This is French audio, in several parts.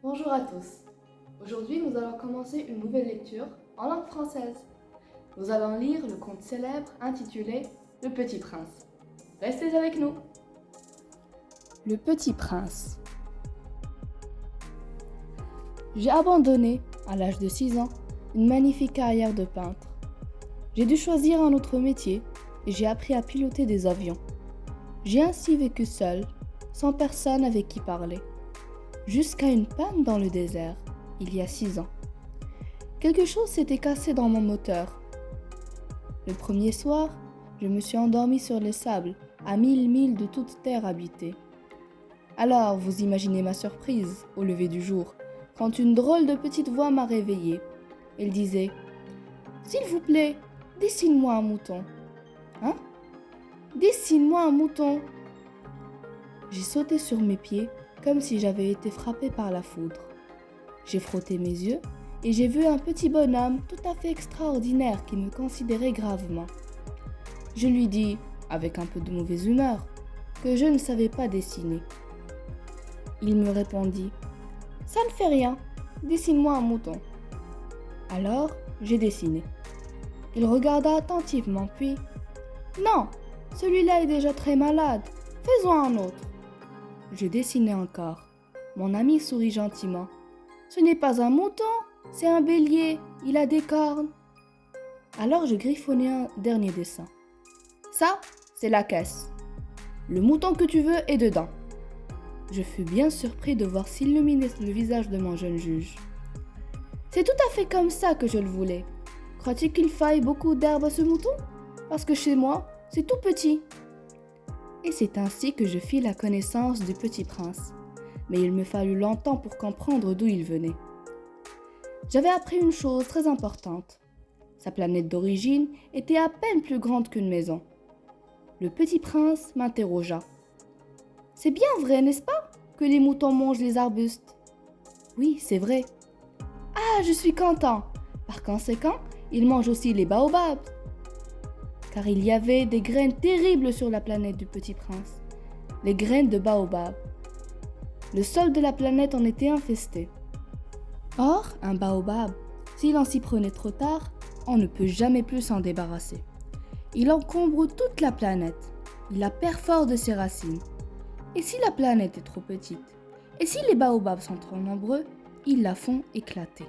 Bonjour à tous. Aujourd'hui, nous allons commencer une nouvelle lecture en langue française. Nous allons lire le conte célèbre intitulé Le Petit Prince. Restez avec nous. Le Petit Prince. J'ai abandonné, à l'âge de 6 ans, une magnifique carrière de peintre. J'ai dû choisir un autre métier et j'ai appris à piloter des avions. J'ai ainsi vécu seul, sans personne avec qui parler. Jusqu'à une panne dans le désert, il y a 6 ans. Quelque chose s'était cassé dans mon moteur. Le premier soir, je me suis endormi sur les sables, à 1000 milles de toute terre habitée. Alors, vous imaginez ma surprise, au lever du jour, quand une drôle de petite voix m'a réveillée. Elle disait « S'il vous plaît, dessine-moi un mouton. » « Hein ? Dessine-moi un mouton !» J'ai sauté sur mes pieds, comme si j'avais été frappée par la foudre. J'ai frotté mes yeux et j'ai vu un petit bonhomme tout à fait extraordinaire qui me considérait gravement. Je lui dis, avec un peu de mauvaise humeur, que je ne savais pas dessiner. Il me répondit « Ça ne fait rien, dessine-moi un mouton. » Alors, j'ai dessiné. Il regarda attentivement, puis « Non, celui-là est déjà très malade, faisons un autre. » Je dessinai encore. Mon ami sourit gentiment. « Ce n'est pas un mouton, c'est un bélier, il a des cornes. » Alors je griffonnai un dernier dessin. « Ça, c'est la caisse. Le mouton que tu veux est dedans. » Je fus bien surpris de voir s'illuminer le visage de mon jeune juge. « C'est tout à fait comme ça que je le voulais. Crois-tu qu'il faille beaucoup d'herbe à ce mouton ? Parce que chez moi, c'est tout petit. » Et c'est ainsi que je fis la connaissance du petit prince. Mais il me fallut longtemps pour comprendre d'où il venait. J'avais appris une chose très importante. Sa planète d'origine était à peine plus grande qu'une maison. Le petit prince m'interrogea. « C'est bien vrai, n'est-ce pas, que les moutons mangent les arbustes ? » « Oui, c'est vrai. »« Ah, je suis content. Par conséquent, ils mangent aussi les baobabs. » Car il y avait des graines terribles sur la planète du petit prince. Les graines de baobab. Le sol de la planète en était infesté. Or, un baobab, si l'on s'y prenait trop tard, on ne peut jamais plus s'en débarrasser. Il encombre toute la planète. Il la perfore de ses racines. Et si la planète est trop petite, et si les baobabs sont trop nombreux, ils la font éclater.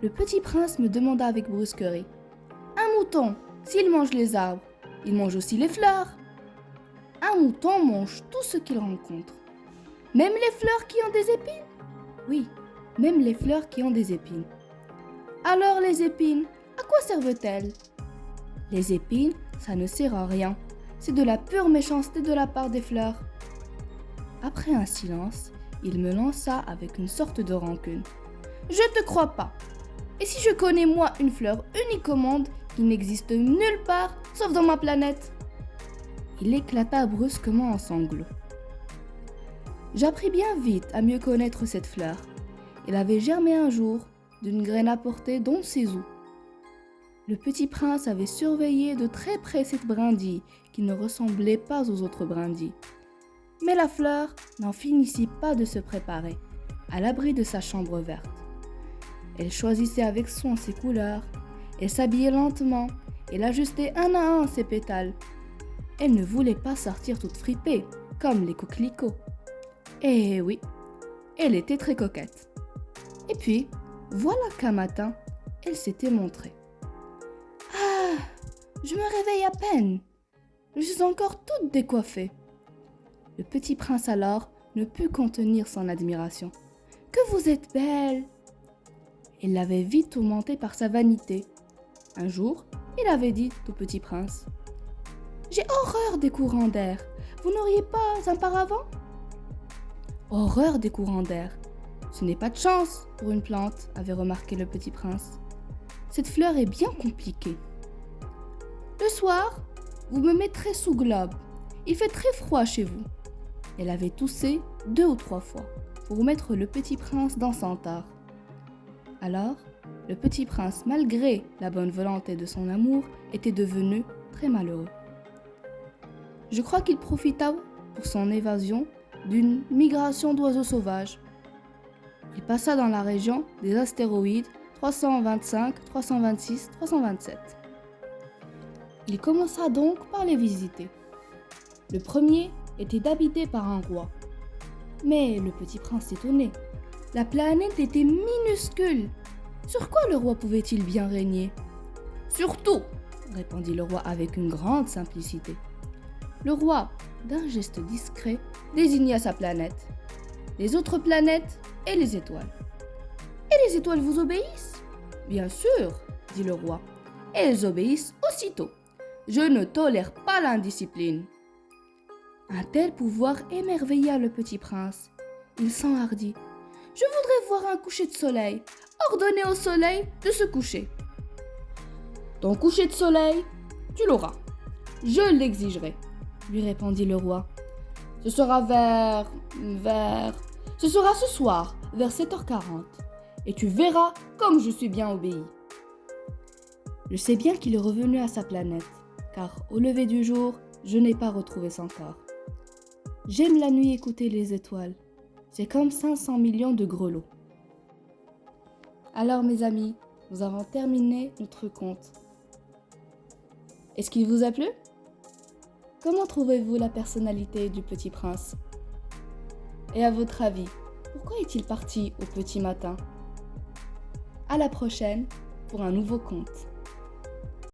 Le petit prince me demanda avec brusquerie. « Un mouton, s'il mange les arbres, il mange aussi les fleurs. » Un mouton mange tout ce qu'il rencontre. Même les fleurs qui ont des épines ? Oui, même les fleurs qui ont des épines. Alors les épines, à quoi servent-elles ? Les épines, ça ne sert à rien. C'est de la pure méchanceté de la part des fleurs. Après un silence, il me lança avec une sorte de rancune. Je te crois pas. Et si je connais moi une fleur unique au monde qui n'existe nulle part sauf dans ma planète ? Il éclata brusquement en sanglots. J'appris bien vite à mieux connaître cette fleur. Elle avait germé un jour d'une graine apportée d'on ne sait où. Le petit prince avait surveillé de très près cette brindille qui ne ressemblait pas aux autres brindilles. Mais la fleur n'en finissait pas de se préparer, à l'abri de sa chambre verte. Elle choisissait avec soin ses couleurs, elle s'habillait lentement, elle ajustait un à un ses pétales. Elle ne voulait pas sortir toute fripée, comme les coquelicots. Eh oui, elle était très coquette. Et puis, voilà qu'un matin, elle s'était montrée. « Ah, je me réveille à peine. Je suis encore toute décoiffée. » Le petit prince alors ne put contenir son admiration. « Que vous êtes belle !» Il l'avait vite tourmentée par sa vanité. Un jour, il avait dit au petit prince « J'ai horreur des courants d'air. Vous n'auriez pas un paravent ?» Horreur des courants d'air. Ce n'est pas de chance pour une plante, avait remarqué le petit prince. Cette fleur est bien compliquée. Le soir, vous me mettrez sous globe. Il fait très froid chez vous. Elle avait toussé 2 ou 3 fois pour mettre le petit prince dans son tort. Alors, le petit prince, malgré la bonne volonté de son amour, était devenu très malheureux. Je crois qu'il profita pour son évasion d'une migration d'oiseaux sauvages. Il passa dans la région des astéroïdes 325, 326, 327. Il commença donc par les visiter. Le premier était habité par un roi. Mais le petit prince s'étonnait. La planète était minuscule. Sur quoi le roi pouvait-il bien régner ? Sur tout, répondit le roi avec une grande simplicité. Le roi, d'un geste discret, désigna sa planète, les autres planètes et les étoiles. Et les étoiles vous obéissent ? Bien sûr, dit le roi. Elles obéissent aussitôt. Je ne tolère pas l'indiscipline. Un tel pouvoir émerveilla le petit prince. Il s'enhardit. Je voudrais voir un coucher de soleil. Ordonnez au soleil de se coucher. Ton coucher de soleil, tu l'auras. Je l'exigerai, lui répondit le roi. Ce sera Ce sera ce soir, vers 7h40. Et tu verras comme je suis bien obéi. Je sais bien qu'il est revenu à sa planète, car au lever du jour, je n'ai pas retrouvé son corps. J'aime la nuit écouter les étoiles. C'est comme 500 millions de grelots. Alors mes amis, nous avons terminé notre conte. Est-ce qu'il vous a plu ? Comment trouvez-vous la personnalité du petit prince ? Et à votre avis, pourquoi est-il parti au petit matin ? À la prochaine pour un nouveau conte.